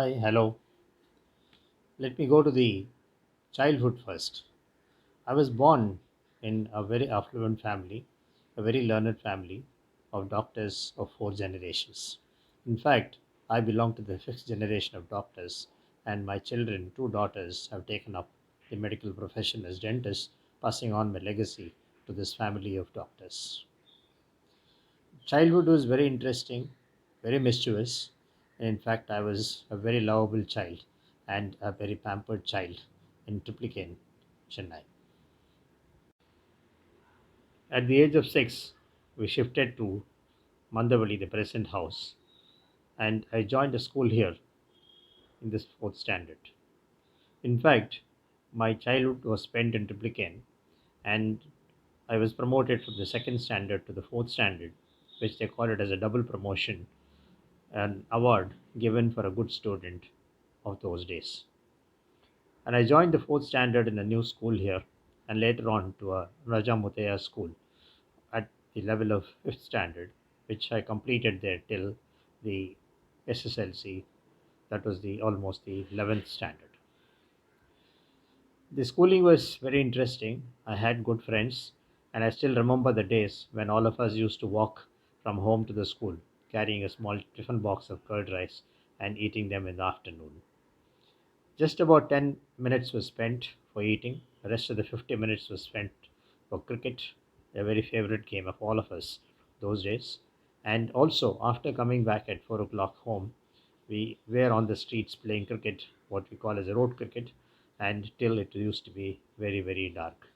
Hi, hello. Let me go to the childhood first. I was born in a very affluent family, a very learned family of doctors of four generations. In fact, I belong to the fifth generation of doctors, and my children, two daughters, have taken up the medical profession as dentists, passing on my legacy to this family of doctors. Childhood was very interesting, very mischievous. In fact, I was a very lovable child and a very pampered child in Triplicane, Chennai. At the age of 6, we shifted to Mandavali, the present house, and I joined a school here in this fourth standard. In fact, my childhood was spent in Triplicane, and I was promoted from the second standard to the fourth standard, which they call it as a double promotion, an award given for a good student of those days. And I joined the fourth standard in a new school here, and later on to a Raja Mutaya school at the level of fifth standard, which I completed there till the SSLC. That was the almost the 11th standard. The schooling was very interesting. I had good friends, and I still remember the days when all of us used to walk from home to the school, carrying a small tiffin box of curd rice and eating them in the afternoon. Just about 10 minutes was spent for eating. The rest of the 50 minutes was spent for cricket, a very favorite game of all of us those days. And also, after coming back at 4 o'clock home, we were on the streets playing cricket, what we call as a road cricket, and till it used to be very, very dark.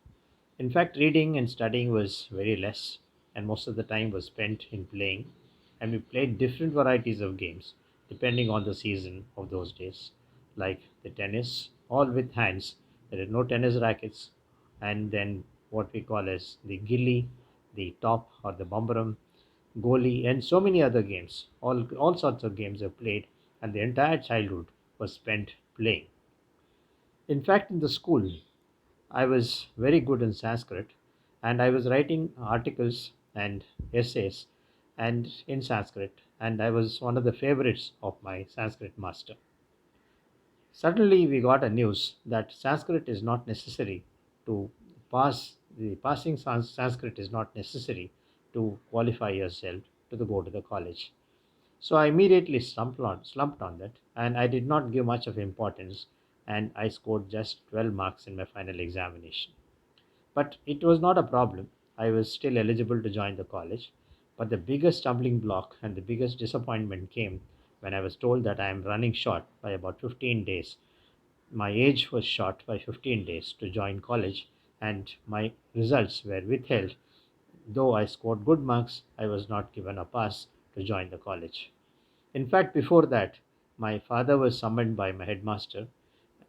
In fact, reading and studying was very less, and most of the time was spent in playing. And we played different varieties of games depending on the season of those days, like the tennis, all with hands. There are no tennis rackets, and then what we call as the gilly, the top or the bumbaram, goalie, and so many other games. All sorts of games are played, and the entire childhood was spent playing. In fact, in the school, I was very good in Sanskrit, and I was writing articles and essays and in Sanskrit, and I was one of the favorites of my Sanskrit master. Suddenly we got a news that Sanskrit is not necessary to passing Sanskrit is not necessary to qualify yourself to go to the college. So I immediately slumped on that, and I did not give much of importance, and I scored just 12 marks in my final examination. But it was not a problem. I was still eligible to join the college. But the biggest stumbling block and the biggest disappointment came when I was told that I am running short by about 15 days. My age was short by 15 days to join college, and my results were withheld. Though I scored good marks, I was not given a pass to join the college. In fact, before that, my father was summoned by my headmaster,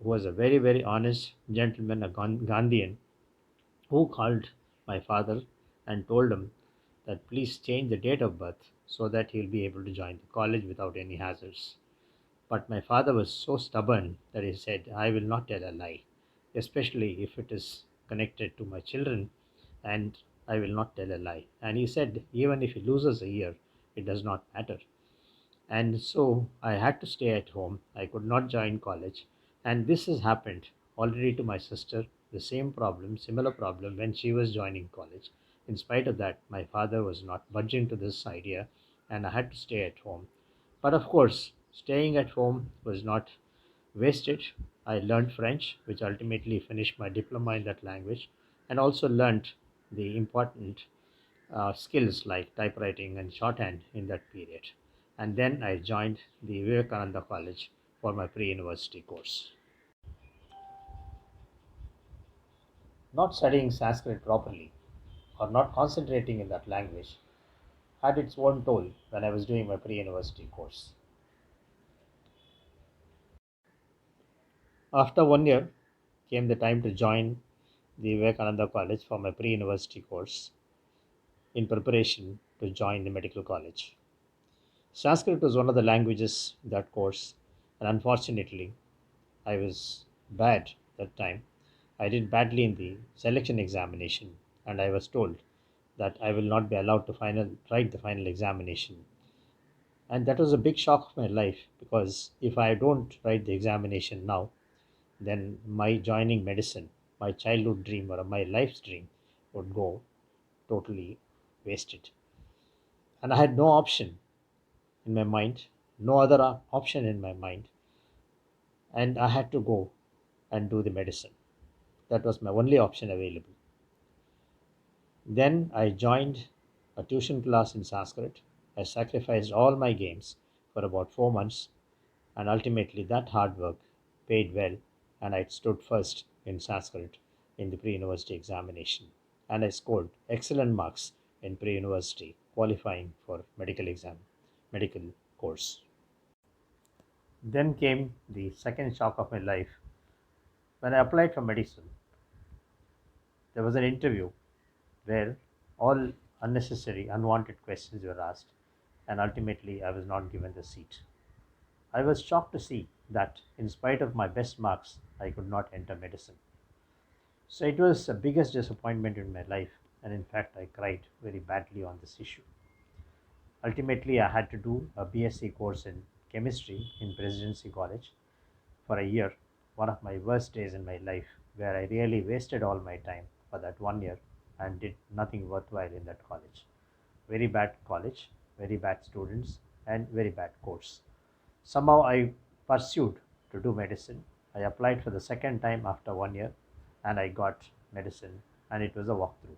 who was a very, very honest gentleman, a Gandhian, who called my father and told him that please change the date of birth so that he'll be able to join the college without any hazards. But my father was so stubborn that he said, I will not tell a lie, especially if it is connected to my children, and I will not tell a lie. And he said, even if he loses a year, it does not matter. And so I had to stay at home. I could not join college. And this has happened already to my sister, the same problem, similar problem when she was joining college. In spite of that, my father was not budging to this idea, and I had to stay at home. But of course, staying at home was not wasted. I learned French, which ultimately finished my diploma in that language, and also learned the important skills like typewriting and shorthand in that period. And then I joined the Vivekananda College for my pre university course. Not studying Sanskrit properly or not concentrating in that language had its own toll when I was doing my pre university course. After 1 year came the time to join the Vivekananda College for my pre university course in preparation to join the medical college. Sanskrit was one of the languages in that course, and unfortunately, I was bad that time. I did badly in the selection examination, and I was told that I will not be allowed to write the final examination. And that was a big shock of my life because if I don't write the examination now, then my joining medicine, my childhood dream or my life's dream, would go totally wasted. And I had no option in my mind, no other option in my mind, and I had to go and do the medicine. That was my only option available. Then I joined a tuition class in Sanskrit. I sacrificed all my games for about 4 months, and ultimately that hard work paid well, and I stood first in Sanskrit in the pre university examination. And I scored excellent marks in pre university, qualifying for medical course. Then came the second shock of my life. When I applied for medicine, there was an interview where all unnecessary, unwanted questions were asked, and ultimately I was not given the seat. I was shocked to see that, in spite of my best marks, I could not enter medicine. So it was the biggest disappointment in my life, and in fact, I cried very badly on this issue. Ultimately, I had to do a BSc course in chemistry in Presidency College for a year, one of my worst days in my life, where I really wasted all my time for that 1 year and did nothing worthwhile in that college. Very bad college, very bad students, and very bad course. Somehow I pursued to do medicine. I applied for the second time after 1 year and I got medicine, and it was a walkthrough.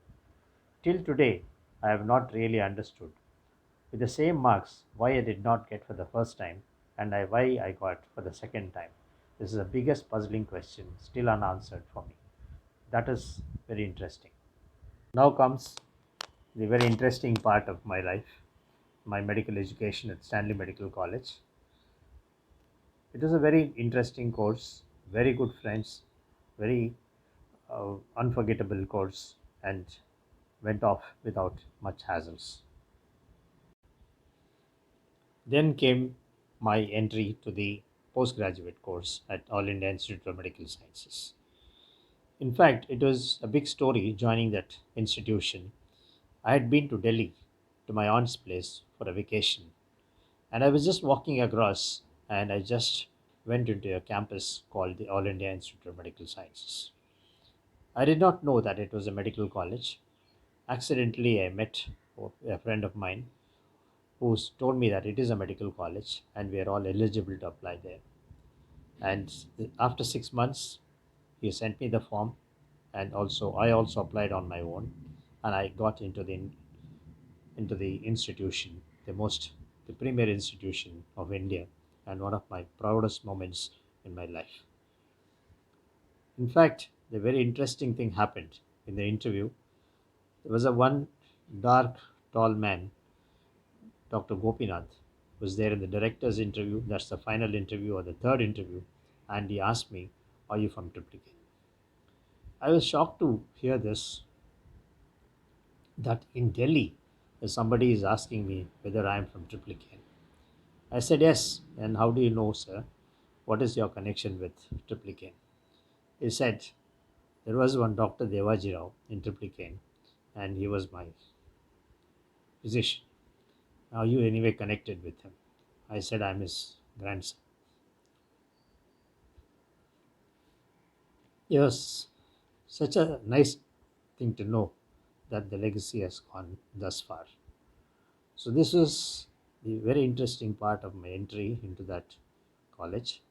Till today, I have not really understood with the same marks why I did not get for the first time and why I got for the second time. This is the biggest puzzling question still unanswered for me. That is very interesting. Now comes the very interesting part of my life, my medical education at Stanley Medical College. It was a very interesting course, very good friends, very unforgettable course, and went off without much hassles. Then came my entry to the postgraduate course at All India Institute of Medical Sciences. In fact, it was a big story joining that institution. I had been to Delhi to my aunt's place for a vacation, and I was just walking across and I just went into a campus called the All India Institute of Medical Sciences. I did not know that it was a medical college. Accidentally, I met a friend of mine who told me that it is a medical college and we are all eligible to apply there. And after 6 months, he sent me the form, and also I also applied on my own, and I got into the institution, the premier institution of India, and one of my proudest moments in my life. In fact, the very interesting thing happened in the interview. There was a one dark, tall man, Dr. Gopinath, was there in the director's interview. That's the final interview or the third interview, and he asked me, "Are you from Triplicate?" I was shocked to hear this, that in Delhi, somebody is asking me whether I am from Triplicate. I said, "Yes." "And how do you know, sir? What is your connection with Triplicate?" He said, "There was one Dr. Devaji Rao in Triplicate, and he was my physician. Are you anyway connected with him?" I said, "I'm his grandson." Yes, such a nice thing to know that the legacy has gone thus far. So, this was the very interesting part of my entry into that college.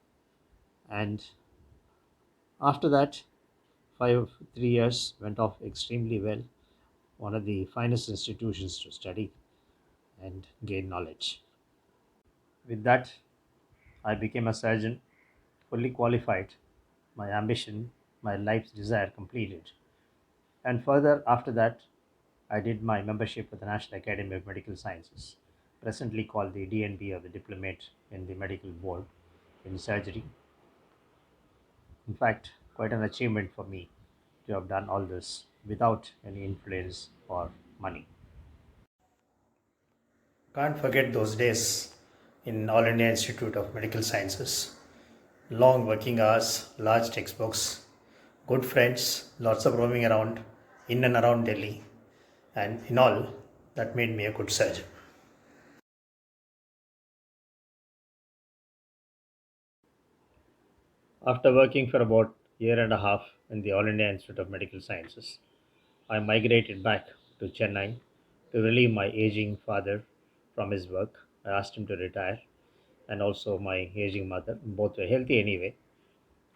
And after that, 3 years went off extremely well. One of the finest institutions to study and gain knowledge. With that, I became a surgeon, fully qualified, my ambition, my life's desire completed. And further, after that, I did my membership with the National Academy of Medical Sciences, presently called the DNB, or the Diplomate in the Medical Board in Surgery. In fact, quite an achievement for me to have done all this without any influence or money. Can't forget those days in All India Institute of Medical Sciences. Long working hours, large textbooks, good friends, lots of roaming around in and around Delhi, and in all, that made me a good surgeon. After working for about a year and a half in the All India Institute of Medical Sciences, I migrated back to Chennai to relieve my aging father from his work. I asked him to retire, and also my aging mother. Both were healthy anyway,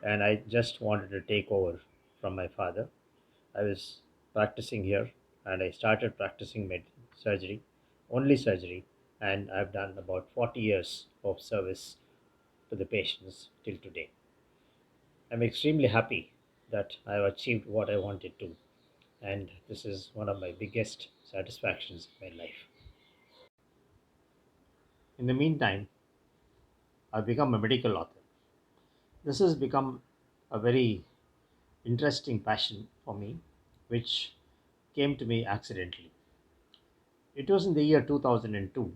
and I just wanted to take over from my father. I was practicing here, and I started practicing surgery, only surgery, and I've done about 40 years of service to the patients till today. I'm extremely happy that I've achieved what I wanted to, and this is one of my biggest satisfactions in my life. In the meantime, I've become a medical author. This has become a very interesting passion for me, which came to me accidentally. It was in the year 2002.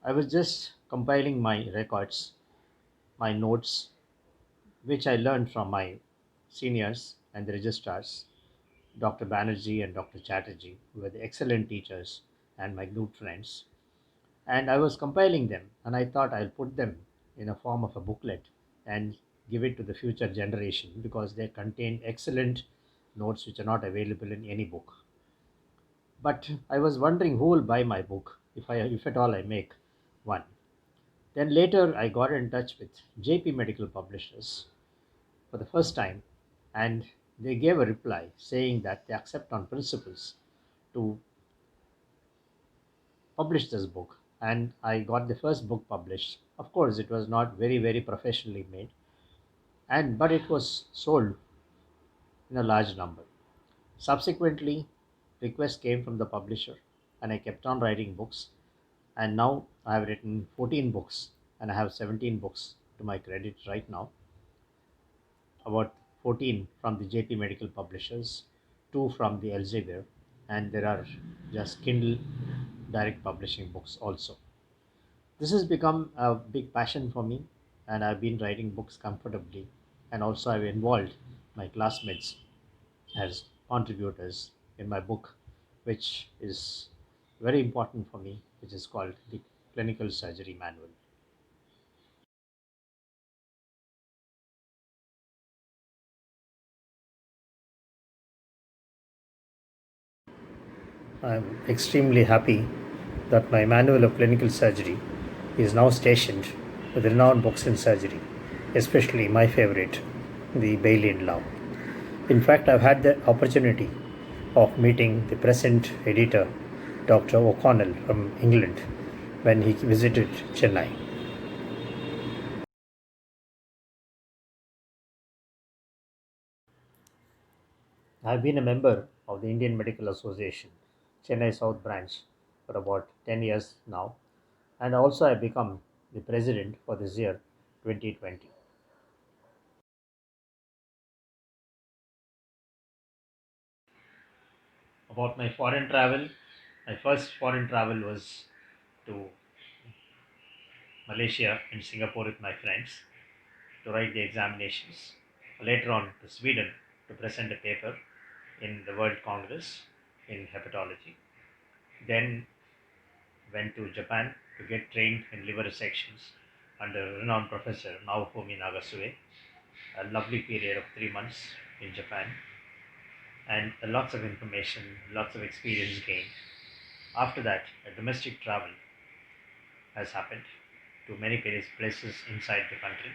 I was just compiling my records, my notes, which I learned from my seniors and the registrars, Dr. Banerjee and Dr. Chatterjee, who were the excellent teachers and my good friends. And I was compiling them, and I thought I'll put them in a form of a booklet and give it to the future generation because they contain excellent notes which are not available in any book. But I was wondering who will buy my book if at all I make one. Then later I got in touch with JP Medical Publishers for the first time, and they gave a reply saying that they accept on principles to publish this book. And I got the first book published. Of course, it was not very professionally made, and but it was sold in a large number. Subsequently, requests came from the publisher, and I kept on writing books. And now I have written 14 books, and I have 17 books to my credit right now. About 14 from the JP Medical Publishers, 2 from the Elsevier, and there are just Kindle direct publishing books also. This has become a big passion for me, and I've been writing books comfortably, and also I've involved my classmates as contributors in my book, which is very important for me, which is called the Clinical Surgery Manual. I'm extremely happy that my manual of clinical surgery is now stationed with renowned books in surgery, especially my favorite, the Bayesian Law. In fact, I've had the opportunity of meeting the present editor, Dr. O'Connell from England, when he visited Chennai. I've been a member of the Indian Medical Association, Chennai South Branch, for about 10 years now, and also I've become the president for this year 2020. About my foreign travel, my first foreign travel was to Malaysia and Singapore with my friends to write the examinations. Later on to Sweden to present a paper in the World Congress in hepatology. Then went to Japan to get trained in liver dissections under renowned professor Naofumi Nagasue. A lovely period of 3 months in Japan, and lots of information, lots of experience gained. After that, a domestic travel has happened to many places inside the country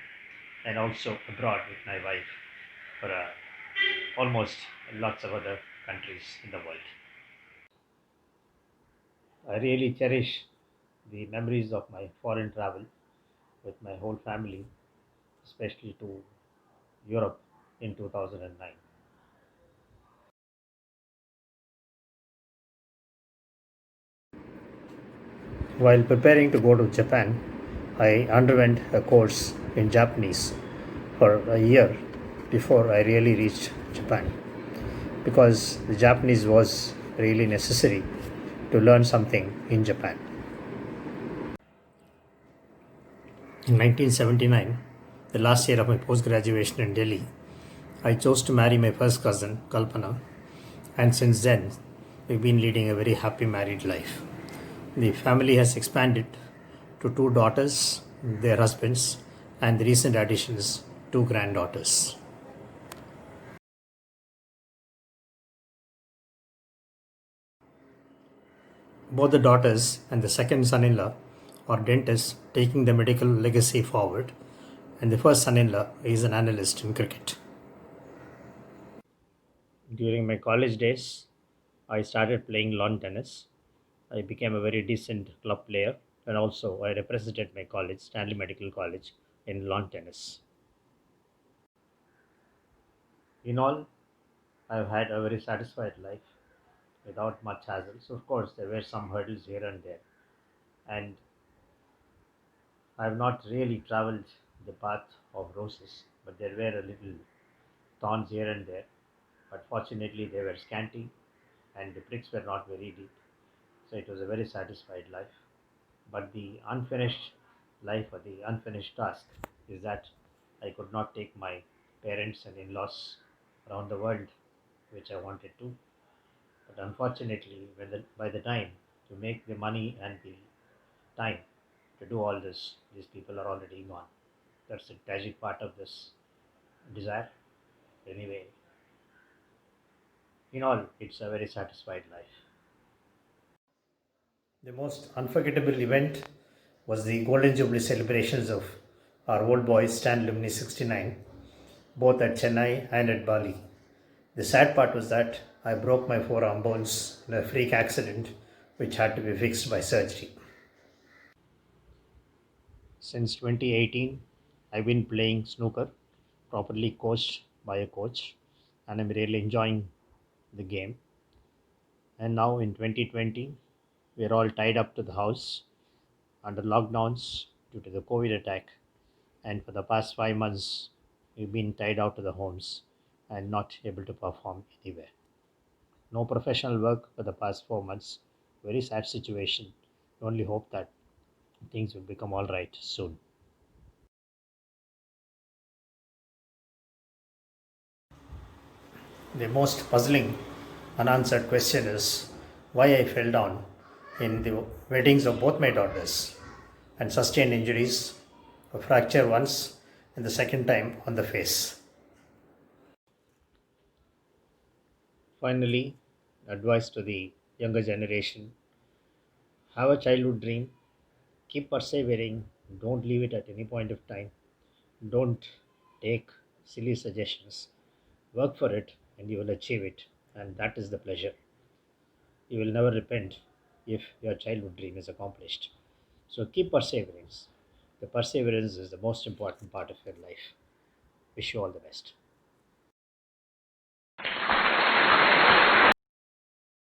and also abroad with my wife for almost lots of other countries in the world. I really cherish the memories of my foreign travel with my whole family, especially to Europe in 2009. While preparing to go to Japan, I underwent a course in Japanese for a year before I really reached Japan because the Japanese was really necessary to learn something in Japan. In 1979, the last year of my post graduation in Delhi, I chose to marry my first cousin, Kalpana, and since then, we've been leading a very happy married life. The family has expanded to two daughters, their husbands, and the recent additions, two granddaughters. Both the daughters and the second son in law are dentists taking the medical legacy forward, and the first son in law is an analyst in cricket. During my college days, I started playing lawn tennis. I became a very decent club player, and also I represented my college, Stanley Medical College, in lawn tennis. In all, I've had a very satisfied life without much hassles. Of course, there were some hurdles here and there, and I've not really traveled the path of roses, but there were a little thorns here and there. But fortunately, they were scanty, and the pricks were not very deep. So it was a very satisfied life. But the unfinished life or the unfinished task is that I could not take my parents and in laws around the world, which I wanted to. But unfortunately, by the time to make the money and the time to do all this, these people are already gone. That's the tragic part of this desire. Anyway, in all, it's a very satisfied life. The most unforgettable event was the Golden Jubilee celebrations of our old boy Stan Lumni 69, both at Chennai and at Bali. The sad part was that I broke my forearm bones in a freak accident which had to be fixed by surgery. Since 2018, I've been playing snooker, properly coached by a coach, and I'm really enjoying the game. And now in 2020, we're all tied up to the house under lockdowns due to the COVID attack. And for the past 5 months, we've been tied out to the homes and not able to perform anywhere. No professional work for the past 4 months. Very sad situation. We only hope that things will become all right soon. The most puzzling unanswered question is why I fell down in the weddings of both my daughters and sustained injuries, a fracture once and the second time on the face. Finally, advice to the younger generation: have a childhood dream, keep persevering, don't leave it at any point of time, don't take silly suggestions, work for it, and you will achieve it, and that is the pleasure. You will never repent if your childhood dream is accomplished. So keep perseverance. The perseverance is the most important part of your life. Wish you all the best.